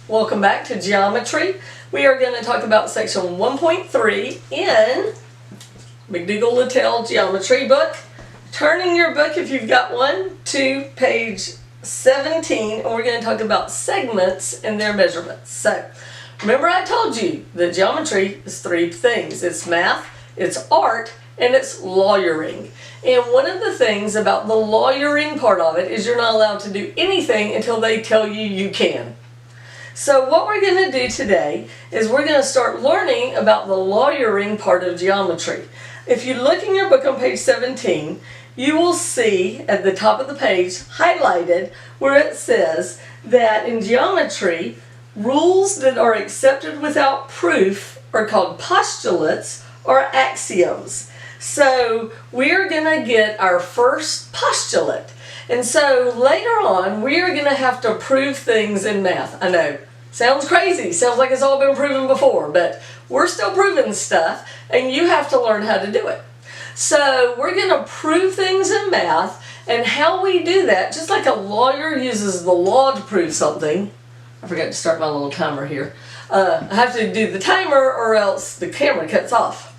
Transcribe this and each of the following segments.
Welcome back to Geometry. We are going to talk about section 1.3 in McDougal Littell Geometry book. Turn in your book, if you've got one, to page 17, and we're going to talk about segments and their measurements. So, remember I told you that geometry is three things. It's math, it's art, and it's lawyering. And one of the things about the lawyering part of it is you're not allowed to do anything until they tell you you can. So what we're going to do today is we're going to start learning about the lawyering part of geometry. If you look in your book on page 17, you will see at the top of the page highlighted where it says that in geometry, rules that are accepted without proof are called postulates or axioms. So we're going to get our first postulate. And so later on, we are going to have to prove things in math. I know, sounds crazy, sounds like it's all been proven before, but we're still proving stuff, and you have to learn how to do it. So we're going to prove things in math, and how we do that, just like a lawyer uses the law to prove something. I forgot to start my little timer here. I have to do the timer or else the camera cuts off.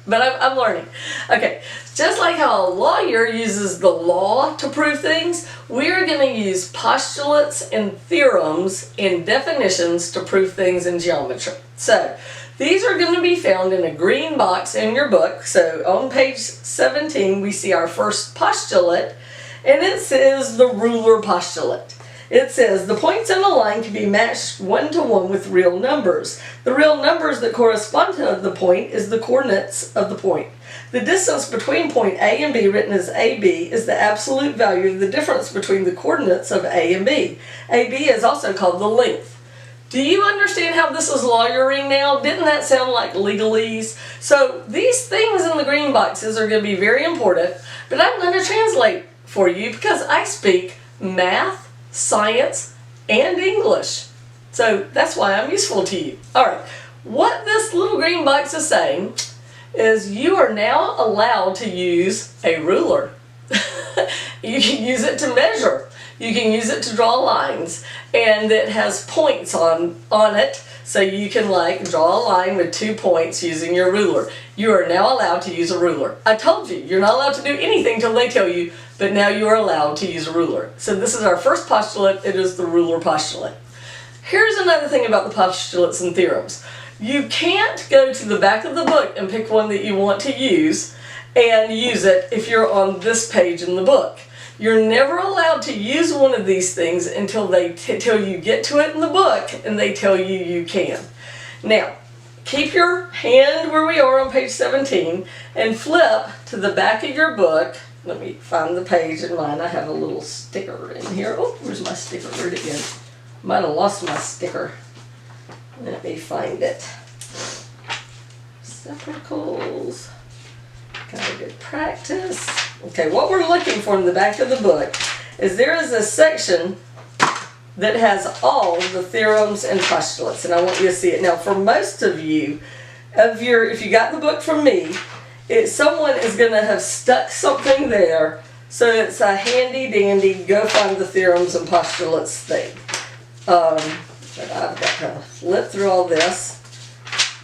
But I'm learning. Okay, just like how a lawyer uses the law to prove things, we're going to use postulates and theorems and definitions to prove things in geometry. So, these are going to be found in a green box in your book. So, on page 17, we see our first postulate, and it says the Ruler Postulate. It says, the points in a line can be matched one-to-one with real numbers. The real numbers that correspond to the point is the coordinates of the point. The distance between point A and B, written as AB, is the absolute value of the difference between the coordinates of A and B. AB is also called the length. Do you understand how this is lawyering now? Didn't that sound like legalese? So these things in the green boxes are going to be very important, but I'm going to translate for you because I speak math, science, and English. So that's why I'm useful to you. Alright, what this little green box is saying is you are now allowed to use a ruler. You can use it to measure. You can use it to draw lines. And it has points on it, so you can draw a line with 2 points using your ruler. You are now allowed to use a ruler. I told you, you're not allowed to do anything till they tell you, but now you are allowed to use a ruler. So this is our first postulate. It is the Ruler Postulate. Here's another thing about the postulates and theorems. You can't go to the back of the book and pick one that you want to use and use it if you're on this page in the book. You're never allowed to use one of these things until you get to it in the book and they tell you you can. Now, keep your hand where we are on page 17 and flip to the back of your book. Let me find the page in mine. I have a little sticker in here. Oh, where's my sticker? Where'd it go? Might have lost my sticker. Let me find it. Reciprocals. Got a good practice. Okay, what we're looking for in the back of the book is there is a section that has all the theorems and postulates, and I want you to see it. Now, for most of you, if you got the book from me, someone is going to have stuck something there, so it's a handy-dandy go find the theorems and postulates thing. But I've got to flip through all this.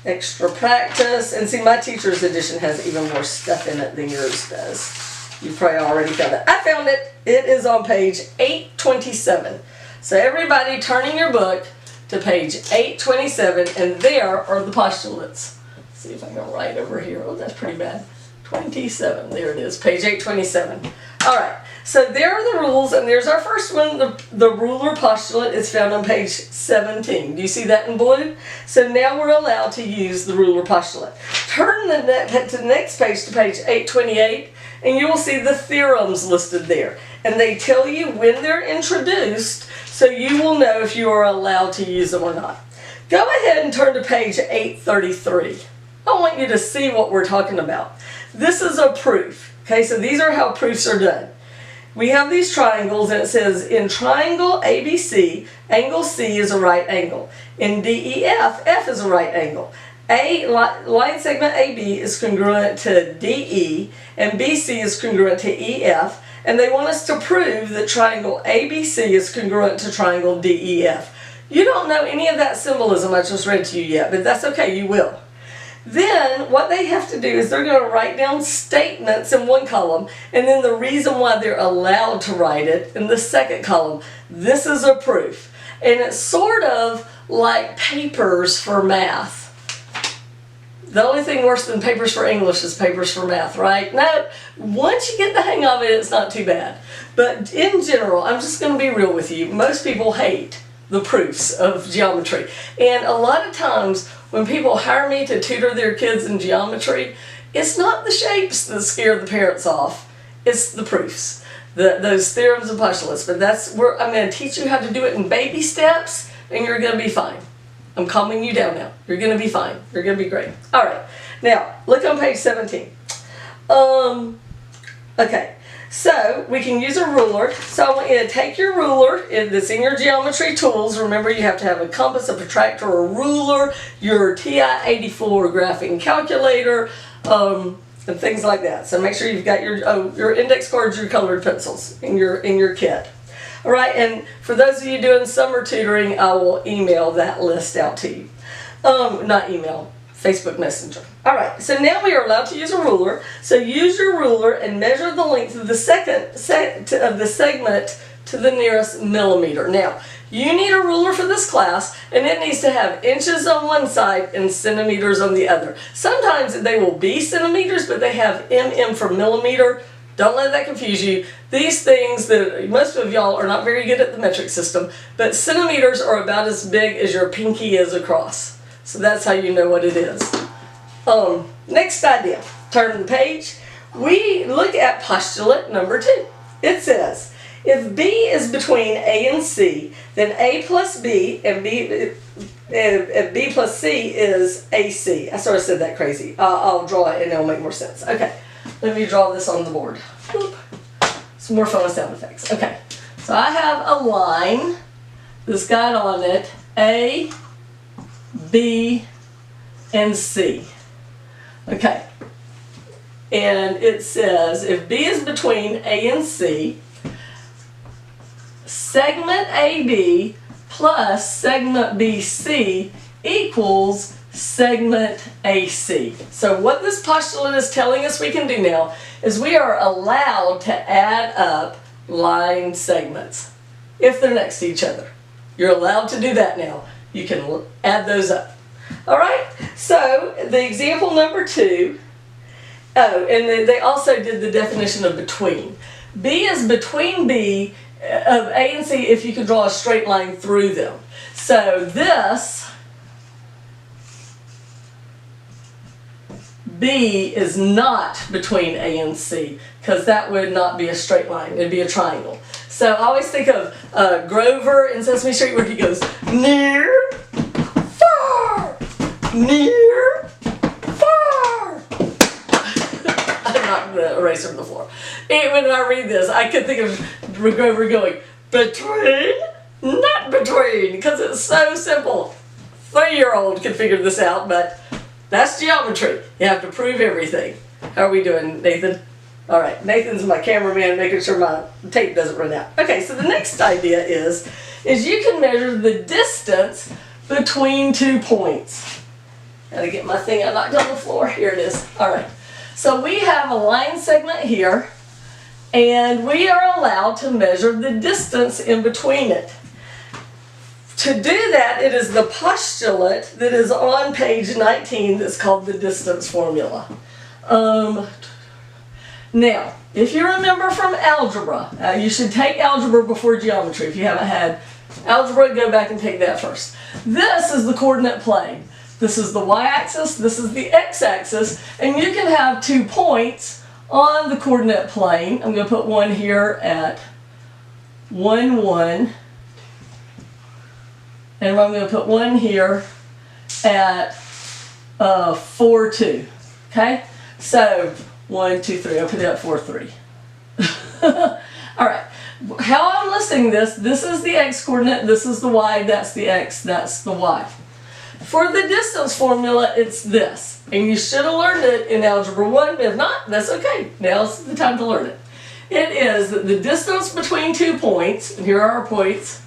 Extra practice. And see, my teacher's edition has even more stuff in it than yours does. You probably already found it. I found it. It is on page 827. So everybody turning your book to page 827, and there are the postulates. Let's see if I can write over here. Oh, that's pretty bad. 27. There it is. Page 827. All right. So there are the rules, and there's our first one. The Ruler Postulate is found on page 17. Do you see that in blue? So now we're allowed to use the Ruler Postulate. Turn to the next page, to page 828, and you will see the theorems listed there. And they tell you when they're introduced, so you will know if you are allowed to use them or not. Go ahead and turn to page 833. I want you to see what we're talking about. This is a proof. Okay, so these are how proofs are done. We have these triangles, and it says, in triangle ABC, angle C is a right angle. In DEF, F is a right angle. Line segment AB is congruent to DE, and BC is congruent to EF, and they want us to prove that triangle ABC is congruent to triangle DEF. You don't know any of that symbolism I just read to you yet, but that's okay, you will. Then what they have to do is they're going to write down statements in one column, and then the reason why they're allowed to write it in the second column. This is a proof. And it's sort of like papers for math. The only thing worse than papers for English is papers for math, right? No, once you get the hang of it, it's not too bad. But in general, I'm just going to be real with you. Most people hate the proofs of geometry. And a lot of times when people hire me to tutor their kids in geometry, it's not the shapes that scare the parents off. It's the proofs, those theorems and postulates. But that's where I'm going to teach you how to do it in baby steps, and you're going to be fine. I'm calming you down now. You're going to be fine. You're going to be great. All right. Now, look on page 17. Okay. So, we can use a ruler. So, I want you to take your ruler that's in your geometry tools. Remember, you have to have a compass, a protractor, a ruler, your TI-84 graphing calculator, and things like that. So, make sure you've got your index cards, your colored pencils in your kit. All right, and for those of you doing summer tutoring, I will email that list out to you. Not email, Facebook Messenger. All right, so now we are allowed to use a ruler. So use your ruler and measure the length of the segment to the nearest millimeter. Now, you need a ruler for this class, and it needs to have inches on one side and centimeters on the other. Sometimes they will be centimeters, but they have mm for millimeter. Don't let that confuse you. These things, that most of y'all are not very good at the metric system, but centimeters are about as big as your pinky is across. So that's how you know what it is. Next idea. Turn the page. We look at postulate number 2. It says, if B is between A and C, then A plus B and B plus C is AC. I sort of said that crazy. I'll draw it and it'll make more sense. Okay. Let me draw this on the board. Whoop. Some more fun sound effects. Okay, so I have a line that's got on it A, B, and C. Okay, and it says if B is between A and C, segment AB plus segment BC equals segment AC. So what this postulate is telling us we can do now is we are allowed to add up line segments if they're next to each other. You're allowed to do that now. You can add those up. All right, so the example number 2, and they also did the definition of between. B is between B of A and C if you can draw a straight line through them. So this B is not between A and C, because that would not be a straight line. It would be a triangle. So I always think of Grover in Sesame Street where he goes, near, far, near, far. I knocked the eraser on the floor. And when I read this, I could think of Grover going, between, not between, because it's so simple. 3-year-old can figure this out, but that's geometry. You have to prove everything. How are we doing, Nathan? All right, Nathan's my cameraman, making sure my tape doesn't run out. Okay, so the next idea is you can measure the distance between 2 points. Gotta get my thing I knocked on the floor. Here it is. All right, so we have a line segment here, and we are allowed to measure the distance in between it. To do that, it is the postulate that is on page 19 that's called the distance formula. Now, if you remember from algebra, you should take algebra before geometry. If you haven't had algebra, go back and take that first. This is the coordinate plane. This is the y-axis, this is the x-axis, and you can have 2 points on the coordinate plane. I'm going to put one here at 1, 1. And I'm going to put one here at 4, 2. Okay? So, 1, 2, 3. I'll put it at 4, 3. Alright. How I'm listing this is the x coordinate, this is the y, that's the x, that's the y. For the distance formula, it's this. And you should have learned it in Algebra 1, but if not, that's okay. Now's the time to learn it. It is that the distance between 2 points, and here are our points,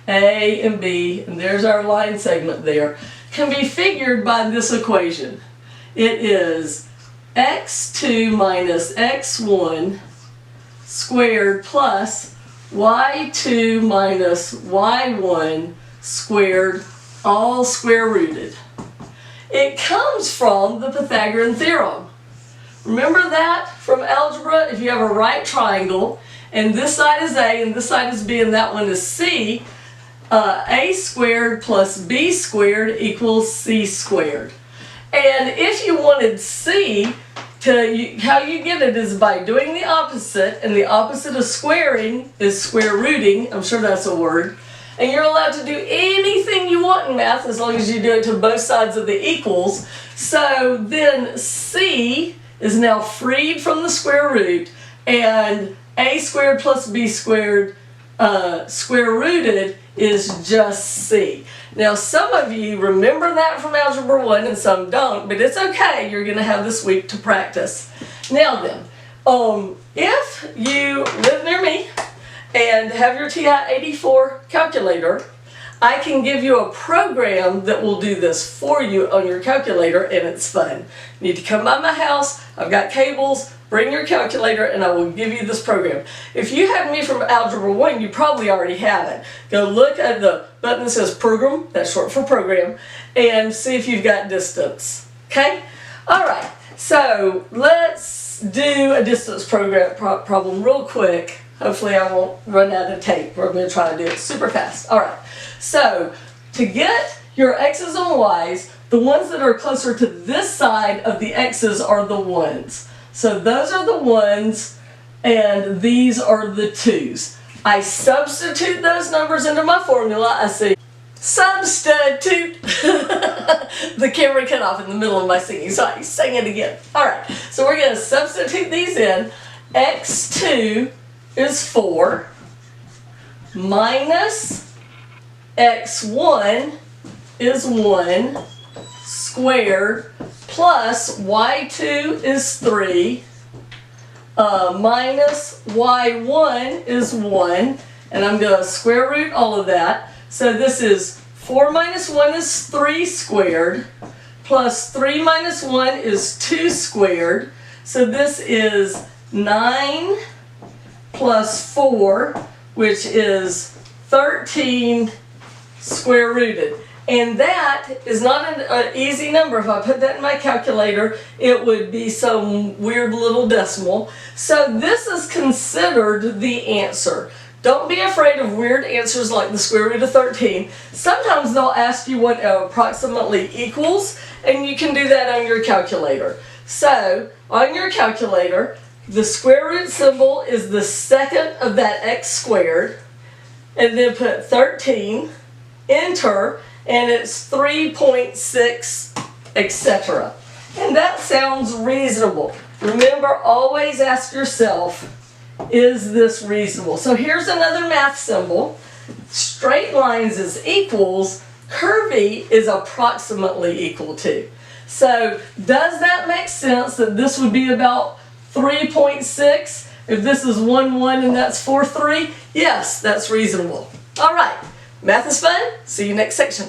A and B, and there's our line segment there, can be figured by this equation. It is x2 minus x1 squared plus y2 minus y1 squared, all square rooted. It comes from the Pythagorean Theorem. Remember that from algebra? If you have a right triangle, and this side is A, and this side is B, and that one is C, A squared plus B squared equals C squared. And if you wanted C, how you get it is by doing the opposite, and the opposite of squaring is square rooting. I'm sure that's a word. And you're allowed to do anything you want in math as long as you do it to both sides of the equals. So then C is now freed from the square root, and A squared plus B squared square rooted is just C. Now some of you remember that from Algebra 1 and some don't, but it's okay, you're going to have this week to practice. Now then, if you live near me and have your TI-84 calculator, I can give you a program that will do this for you on your calculator, and it's fun. You need to come by my house, I've got cables, bring your calculator, and I will give you this program. If you have me from Algebra 1, you probably already have it. Go look at the button that says Program, that's short for program, and see if you've got distance. Okay? Alright, so let's do a distance problem real quick. Hopefully I won't run out of tape. We're going to try to do it super fast. Alright, so to get your x's and y's, the ones that are closer to this side of the x's are the ones. So those are the ones, and these are the twos. I substitute those numbers into my formula. I say, substitute. The camera cut off in the middle of my singing, so I sang it again. Alright, so we're going to substitute these in. X2 is 4 minus x1 is 1 squared plus y2 is 3 minus y1 is 1, and I'm going to square root all of that. So this is 4 minus 1 is 3 squared plus 3 minus 1 is 2 squared. So this is 9 plus 4, which is 13 square rooted. And that is not an easy number. If I put that in my calculator, it would be some weird little decimal. So this is considered the answer. Don't be afraid of weird answers like the square root of 13. Sometimes they'll ask you what approximately equals, and you can do that on your calculator. So, on your calculator, the square root symbol is the second of that x squared, and then put 13, enter, and it's 3.6, etc. And that sounds reasonable. Remember, always ask yourself, is this reasonable? So here's another math symbol. Straight lines is equals, curvy is approximately equal to. So does that make sense that this would be about 3.6? If this is 1, 1 and that's 4, 3? Yes, that's reasonable. All right, math is fun. See you next section.